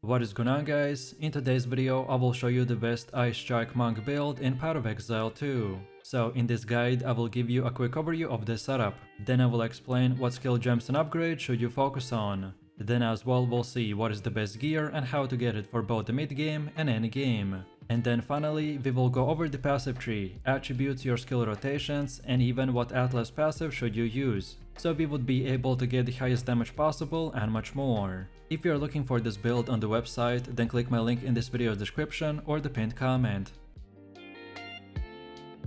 What is going on, guys? In today's video I will show you the best Ice Strike Monk build in Path of Exile 2. So in this guide I will give you a quick overview of the setup, then I will explain what skill gems and upgrades should you focus on. Then as well we'll see what is the best gear and how to get it for both the mid game and end game. And then finally we will go over the passive tree, attributes, your skill rotations, and even what Atlas passive should you use, so we would be able to get the highest damage possible and much more. If you are looking for this build on the website, then click my link in this video's description or the pinned comment.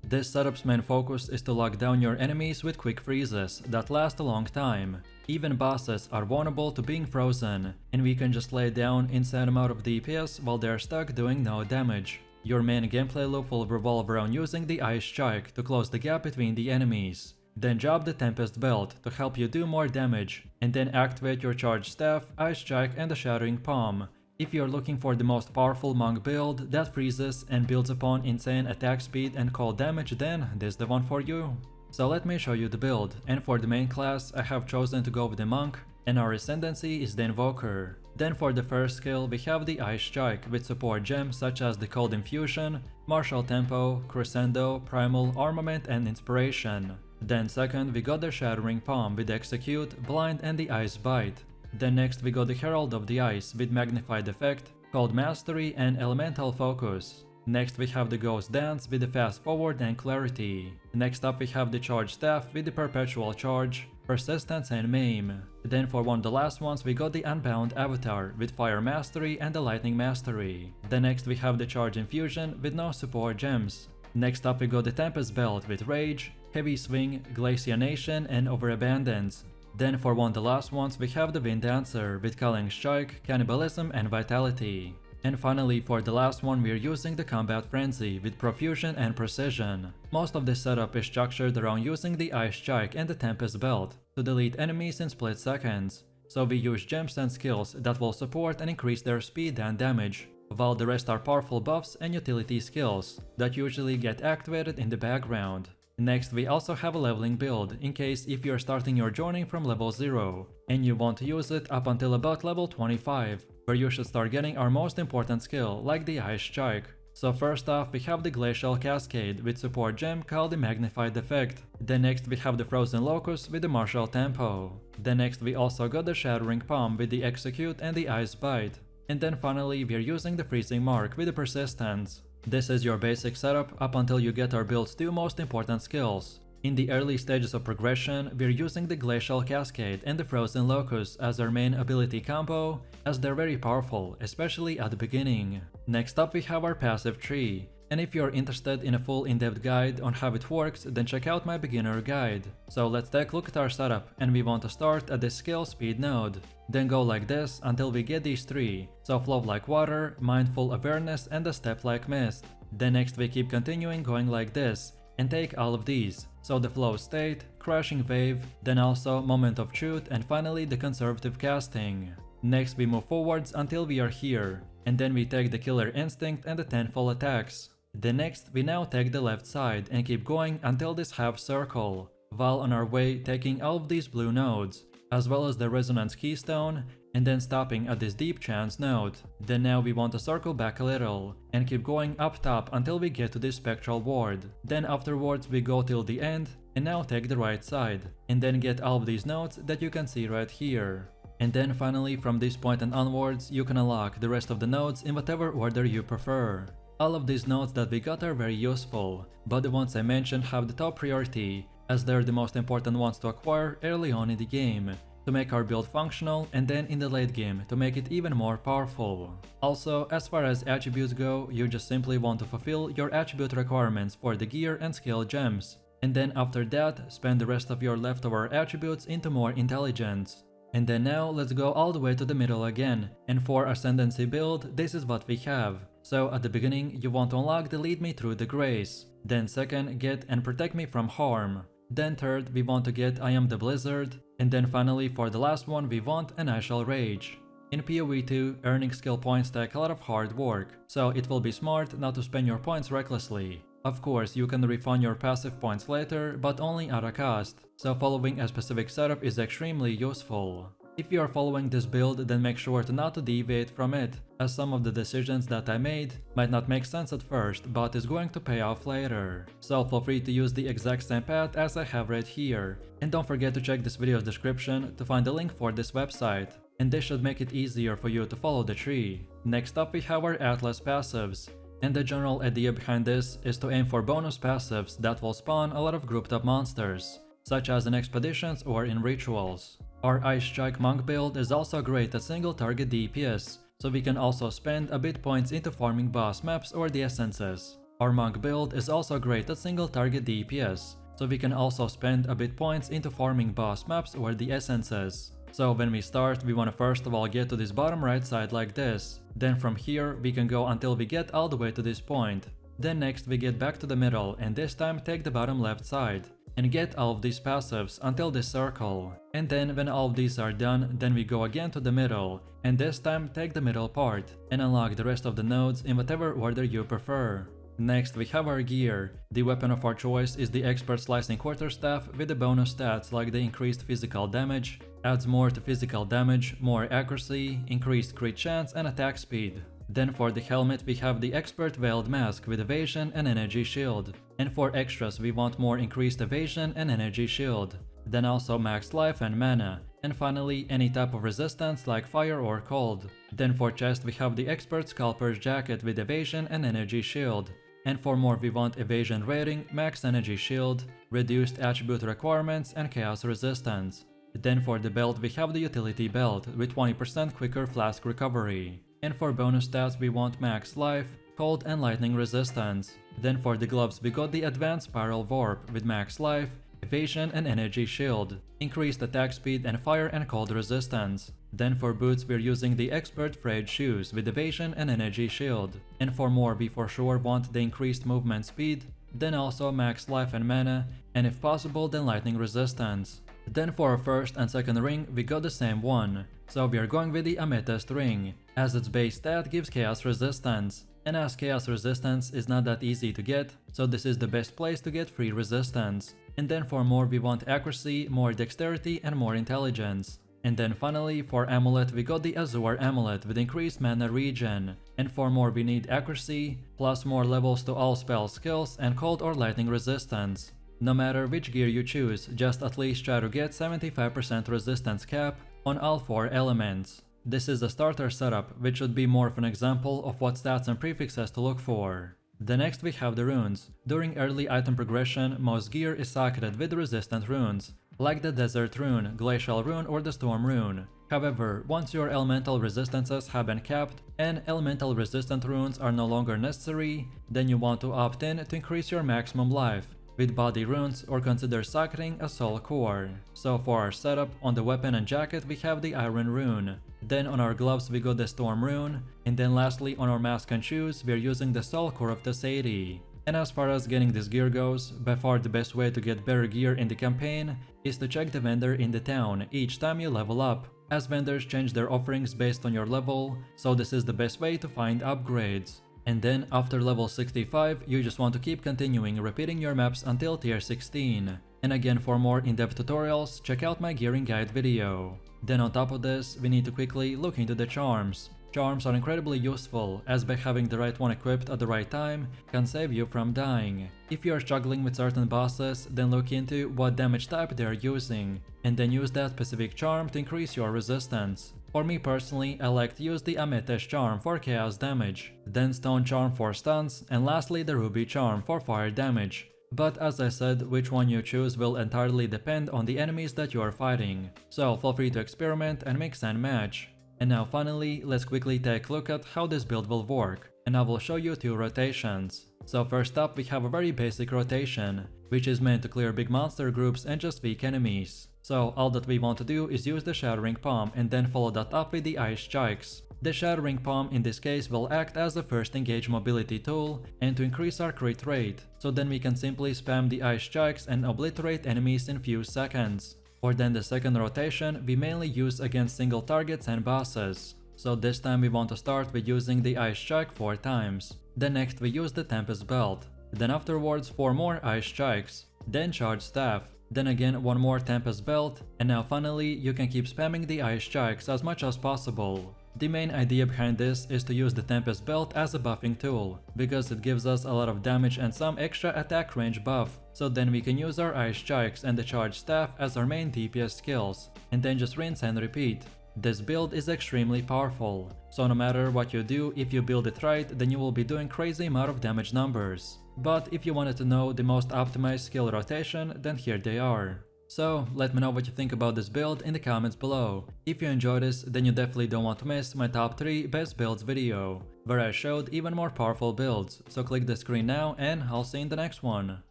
This setup's main focus is to lock down your enemies with quick freezes that last a long time. Even bosses are vulnerable to being frozen, and we can just lay down insane amount of DPS while they're stuck doing no damage. Your main gameplay loop will revolve around using the Ice Strike to close the gap between the enemies. Then drop the Tempest Belt to help you do more damage, and then activate your Charged Staff, Ice Strike, and the Shattering Palm. If you're looking for the most powerful monk build that freezes and builds upon insane attack speed and cold damage, then this is the one for you. So let me show you the build, and for the main class I have chosen to go with the monk, and our ascendancy is the invoker. Then for the first skill we have the Ice Strike with support gems such as the Cold Infusion, Martial Tempo, Crescendo, Primal, Armament, and Inspiration. Then second we got the Shattering Palm with Execute, Blind, and the Ice Bite. Then next we got the Herald of the Ice with Magnified Effect, Cold Mastery, and Elemental Focus. Next we have the Ghost Dance with the Fast Forward and Clarity. Next up we have the Charged Staff with the Perpetual Charge, Persistence, and Maim. Then for one of the last ones we got the Unbound Avatar with Fire Mastery and the Lightning Mastery. Then next we have the Charge Infusion with no support gems. Next up we got the Tempest Belt with Rage, Heavy Swing, Glacianation, and Overabundance. Then for one of the last ones we have the Wind Dancer with Culling Strike, Cannibalism, and Vitality. And finally for the last one we are using the Combat Frenzy with Profusion and Precision. Most of this setup is structured around using the Ice Strike and the Tempest Belt to delete enemies in split seconds. So we use gems and skills that will support and increase their speed and damage, while the rest are powerful buffs and utility skills that usually get activated in the background. Next we also have a leveling build in case if you're starting your journey from level 0 and you want to use it up until about level 25, where you should start getting our most important skill like the Ice Strike. So first off we have the Glacial Cascade with support gem called the Magnified Effect. Then next we have the Frozen Locust with the Martial Tempo. Then next we also got the Shattering Palm with the Execute and the Ice Bite. And then finally we are using the Freezing Mark with the Persistence. This is your basic setup up until you get our build's two most important skills. In the early stages of progression, we're using the Glacial Cascade and the Frozen Locust as our main ability combo, as they're very powerful, especially at the beginning. Next up we have our passive tree, and if you're interested in a full in-depth guide on how it works, then check out my beginner guide. So let's take a look at our setup, and we want to start at the skill speed node. Then go like this until we get these three, so Flow like Water, Mindful Awareness, and the Step like Mist. Then next we keep continuing going like this, and take all of these, so the Flow State, Crashing Wave, then also Moment of Truth, and finally the Conservative Casting. Next we move forwards until we are here, and then we take the Killer Instinct and the Tenfold Attacks. Then next we now take the left side and keep going until this half circle, while on our way taking all of these blue nodes, as well as the Resonance Keystone, and then stopping at this Deep Trance node. Then now we want to circle back a little, and keep going up top until we get to this Spectral Ward. Then afterwards we go till the end, and now take the right side, and then get all of these nodes that you can see right here. And then finally from this point and onwards you can unlock the rest of the nodes in whatever order you prefer. All of these nodes that we got are very useful, but the ones I mentioned have the top priority, as they're the most important ones to acquire early on in the game, to make our build functional, and then in the late game to make it even more powerful. Also, as far as attributes go, you just simply want to fulfill your attribute requirements for the gear and skill gems, and then after that spend the rest of your leftover attributes into more intelligence. And then now let's go all the way to the middle again, and for ascendancy build this is what we have. So at the beginning you want to unlock the Lead Me Through the Grace, then second get and Protect Me from Harm, then third we want to get I Am the Blizzard, and then finally for the last one we want an I Shall Rage. In PoE 2, earning skill points take a lot of hard work, so it will be smart not to spend your points recklessly. Of course, you can refund your passive points later, but only at a cost, so following a specific setup is extremely useful. If you are following this build, then make sure to not to deviate from it, as some of the decisions that I made might not make sense at first, but is going to pay off later. So feel free to use the exact same path as I have right here, and don't forget to check this video's description to find the link for this website, and this should make it easier for you to follow the tree. Next up we have our Atlas passives, and the general idea behind this is to aim for bonus passives that will spawn a lot of grouped up monsters, such as in expeditions or in rituals. Our Ice Strike Monk build is also great at single target DPS, so we can also spend a bit points into farming boss maps or the essences. Our Monk build is also great at single target DPS, so we can also spend a bit points into farming boss maps or the essences. So when we start, we want to first of all get to this bottom right side like this. Then from here we can go until we get all the way to this point. Then next we get back to the middle and this time take the bottom left side and get all of these passives until this circle. And then when all of these are done, then we go again to the middle, and this time take the middle part, and unlock the rest of the nodes in whatever order you prefer. Next we have our gear. The weapon of our choice is the Expert Slicing Quarterstaff with the bonus stats like the increased physical damage, adds more to physical damage, more accuracy, increased crit chance and attack speed. Then for the helmet we have the Expert Veiled Mask with evasion and energy shield. And for extras we want more increased evasion and energy shield. Then also max life and mana. And finally any type of resistance like fire or cold. Then for chest we have the Expert Scalper's Jacket with evasion and energy shield. And for more we want evasion rating, max energy shield, reduced attribute requirements and chaos resistance. Then for the belt we have the utility belt with 20% quicker flask recovery. And for bonus stats we want max life, cold and lightning resistance. Then for the gloves we got the advanced spiral warp with max life, evasion and energy shield, increased attack speed and fire and cold resistance. Then for boots we're using the Expert Frayed Shoes with evasion and energy shield. And for more we for sure want the increased movement speed, then also max life and mana, and if possible then lightning resistance. Then for our first and second ring we got the same one, so we are going with the Amethyst ring, as its base stat gives chaos resistance, and as chaos resistance is not that easy to get, so this is the best place to get free resistance. And then for more we want accuracy, more dexterity and more intelligence. And then finally for amulet we got the Azure Amulet with increased mana regen, and for more we need accuracy, plus more levels to all spell skills and cold or lightning resistance. No matter which gear you choose, just at least try to get 75% resistance cap on all 4 elements. This is a starter setup, which should be more of an example of what stats and prefixes to look for. The next we have the runes. During early item progression, most gear is sacred with resistant runes, like the Desert Rune, Glacial Rune or the Storm Rune. However, once your elemental resistances have been capped and elemental resistant runes are no longer necessary, then you want to opt in to increase your maximum life with body runes or consider sacring a soul core. So for our setup, on the weapon and jacket we have the Iron Rune, then on our gloves we got the Storm Rune, and then lastly on our mask and shoes we are using the soul core of the Sadie. And as far as getting this gear goes, by far the best way to get better gear in the campaign is to check the vendor in the town each time you level up, as vendors change their offerings based on your level, so this is the best way to find upgrades. And then after level 65, you just want to keep continuing repeating your maps until tier 16. And again, for more in-depth tutorials, check out my gearing guide video. Then on top of this, we need to quickly look into the charms. Charms are incredibly useful, as by having the right one equipped at the right time can save you from dying. If you are struggling with certain bosses, then look into what damage type they are using, and then use that specific charm to increase your resistance. For me personally, I like to use the Amethyst charm for chaos damage, then Stone charm for stuns, and lastly the Ruby charm for fire damage. But as I said, which one you choose will entirely depend on the enemies that you are fighting, so feel free to experiment and mix and match. And now finally, let's quickly take a look at how this build will work, and I will show you 2 rotations. So first up we have a very basic rotation, which is meant to clear big monster groups and just weak enemies. So all that we want to do is use the Shattering Palm and then follow that up with the Ice Strikes. The Shattering Palm in this case will act as the first engage mobility tool and to increase our crit rate, so then we can simply spam the Ice Strikes and obliterate enemies in few seconds. Or then the second rotation we mainly use against single targets and bosses. So this time we want to start with using the Ice Strike 4 times. Then next we use the Tempest Belt. Then afterwards 4 more Ice Strikes. Then Charge Staff. then again one more Tempest belt, and now finally you can keep spamming the ice strikes as much as possible. The main idea behind this is to use the Tempest belt as a buffing tool, because it gives us a lot of damage and some extra attack range buff, so then we can use our ice strikes and the charged staff as our main DPS skills, and then just rinse and repeat. This build is extremely powerful, so no matter what you do, if you build it right, then you will be doing crazy amount of damage numbers. But if you wanted to know the most optimized skill rotation, then here they are. So let me know what you think about this build in the comments below. If you enjoyed this, then you definitely don't want to miss my top 3 best builds video, where I showed even more powerful builds, so click the screen now and I'll see you in the next one.